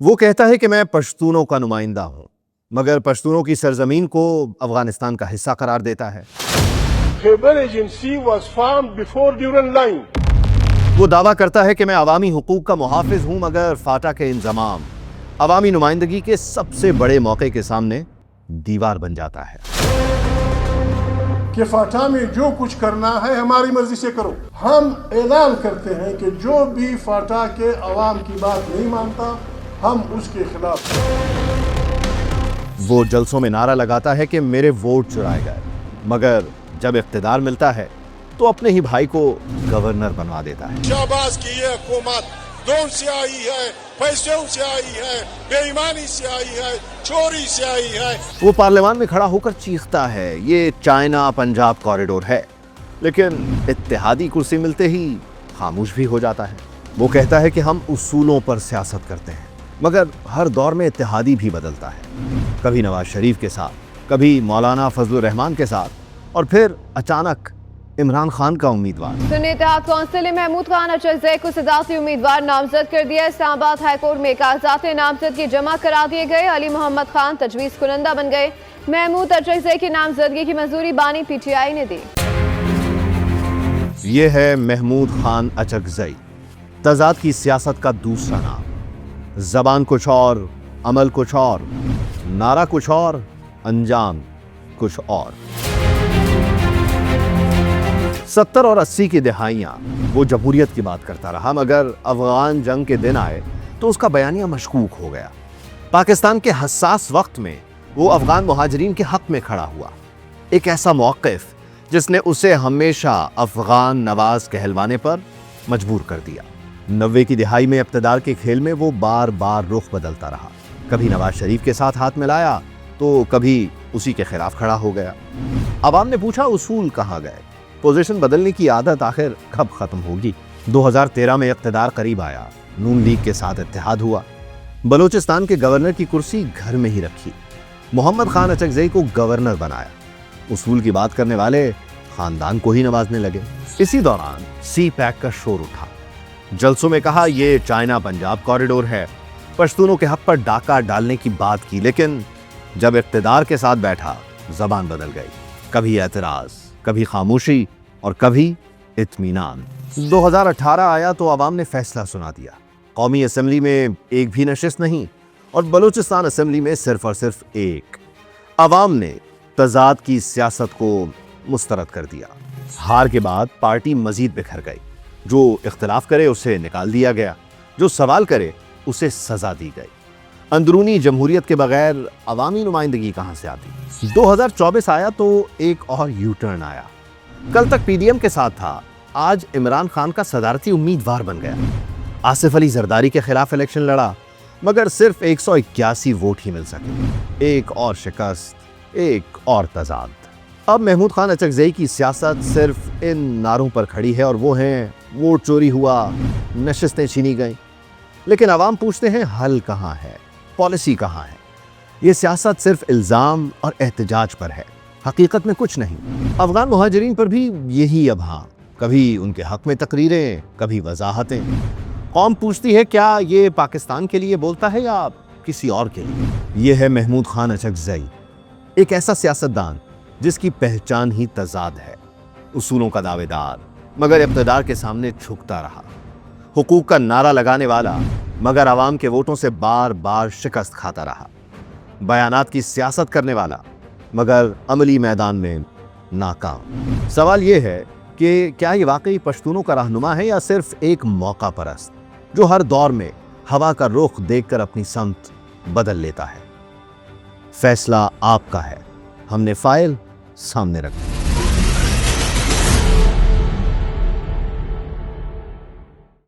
وہ کہتا ہے کہ میں پشتونوں کا نمائندہ ہوں، مگر پشتونوں کی سرزمین کو افغانستان کا حصہ قرار دیتا ہے۔ خیبر agency was formed before Durand Line. وہ دعویٰ کرتا ہے کہ میں عوامی حقوق کا محافظ ہوں، مگر فاٹا کے انضمام عوامی نمائندگی کے سب سے بڑے موقع کے سامنے دیوار بن جاتا ہے۔ کہ فاٹا میں جو کچھ کرنا ہے ہماری مرضی سے کرو۔ ہم اعلان کرتے ہیں کہ جو بھی فاٹا کے عوام کی بات نہیں مانتا ہم اس کے خلاف۔ وہ جلسوں میں نعرہ لگاتا ہے کہ میرے ووٹ چرائے گئے، مگر جب اقتدار ملتا ہے تو اپنے ہی بھائی کو گورنر بنوا دیتا ہے۔ شہباز کی یہ حکومت لون سے آئی ہے، پیسوں سے آئی ہے، بے ایمانی سے آئی ہے، چوری سے آئی ہے۔ وہ پارلیمان میں کھڑا ہو کر چیختا ہے یہ چائنا پنجاب کوریڈور ہے، لیکن اتحادی کرسی ملتے ہی خاموش بھی ہو جاتا ہے۔ وہ کہتا ہے کہ ہم اصولوں پر سیاست کرتے ہیں، مگر ہر دور میں اتحادی بھی بدلتا ہے، کبھی نواز شریف کے ساتھ، کبھی مولانا فضل الرحمان کے ساتھ، اور پھر اچانک عمران خان کا امیدوار۔ سنی اتحاد کونسل نے محمود خان اچکزئی کو صدارتی امیدوار نامزد کر دیا۔ اسلام آباد ہائی کورٹ میں کاغذات نامزدگی جمع کرا دیے گئے۔ علی محمد خان تجویز کنندہ بن گئے۔ محمود اچکزئی کی نامزدگی کی منظوری بانی پی ٹی آئی نے دی۔ یہ ہے محمود خان اچکزئی، تضاد کی سیاست کا دوسرا نام۔ زبان کچھ اور، عمل کچھ اور، نعرہ کچھ اور، انجام کچھ اور۔ 70 اور 80 کی دہائیاں وہ جمہوریت کی بات کرتا رہا، مگر افغان جنگ کے دن آئے تو اس کا بیانیہ مشکوک ہو گیا۔ پاکستان کے حساس وقت میں وہ افغان مہاجرین کے حق میں کھڑا ہوا، ایک ایسا موقف جس نے اسے ہمیشہ افغان نواز کہلوانے پر مجبور کر دیا۔ 90 کی دہائی میں اقتدار کے کھیل میں وہ بار بار رخ بدلتا رہا، کبھی نواز شریف کے ساتھ ہاتھ ملایا تو کبھی اسی کے خلاف کھڑا ہو گیا۔ عوام نے پوچھا اصول کہاں گئے؟ پوزیشن بدلنے کی عادت آخر کب ختم ہوگی؟ 2013 میں اقتدار قریب آیا، نون لیگ کے ساتھ اتحاد ہوا، بلوچستان کے گورنر کی کرسی گھر میں ہی رکھی، محمد خان اچکزئی کو گورنر بنایا۔ اصول کی بات کرنے والے خاندان کو ہی نوازنے لگے۔ اسی دوران سی پیک کا شور اٹھا، جلسوں میں کہا یہ چائنا پنجاب کوریڈور ہے، پشتونوں کے حق پر ڈاکہ ڈالنے کی بات کی، لیکن جب اقتدار کے ساتھ بیٹھا زبان بدل گئی، کبھی اعتراض، کبھی خاموشی اور کبھی اطمینان۔ 2018 آیا تو عوام نے فیصلہ سنا دیا، قومی اسمبلی میں ایک بھی نشست نہیں، اور بلوچستان اسمبلی میں صرف اور صرف ایک۔ عوام نے تضاد کی سیاست کو مسترد کر دیا۔ ہار کے بعد پارٹی مزید بکھر گئی، جو اختلاف کرے اسے نکال دیا گیا، جو سوال کرے اسے سزا دی گئی۔ اندرونی جمہوریت کے بغیر عوامی نمائندگی کہاں سے آتی؟ 2024 آیا تو ایک اور یو ٹرن آیا۔ کل تک پی ڈی ایم کے ساتھ تھا، آج عمران خان کا صدارتی امیدوار بن گیا۔ آصف علی زرداری کے خلاف الیکشن لڑا، مگر صرف 181 ووٹ ہی مل سکے۔ ایک اور شکست، ایک اور تضاد۔ اب محمود خان اچکزئی کی سیاست صرف ان نعروں پر کھڑی ہے، اور وہ ہیں ووٹ چوری ہوا، نشستیں چھینی گئیں، لیکن عوام پوچھتے ہیں حل کہاں ہے، پالیسی کہاں ہے؟ یہ سیاست صرف الزام اور احتجاج پر ہے، حقیقت میں کچھ نہیں۔ افغان مہاجرین پر بھی یہی ابہام، کبھی ان کے حق میں تقریریں، کبھی وضاحتیں۔ قوم پوچھتی ہے کیا یہ پاکستان کے لیے بولتا ہے یا کسی اور کے لیے؟ یہ ہے محمود خان اچکزئی، ایک ایسا سیاستدان جس کی پہچان ہی تضاد ہے، اصولوں کا دعوے دار مگر اقتدار کے سامنے جھکتا رہا، حقوق کا نعرہ لگانے والا مگر عوام کے ووٹوں سے بار بار شکست کھاتا رہا، بیانات کی سیاست کرنے والا مگر عملی میدان میں ناکام۔ سوال یہ ہے کہ کیا یہ واقعی پشتونوں کا رہنما ہے یا صرف ایک موقع پرست جو ہر دور میں ہوا کا رخ دیکھ کر اپنی سمت بدل لیتا ہے؟ فیصلہ آپ کا ہے، ہم نے فائل سامنے رکھی۔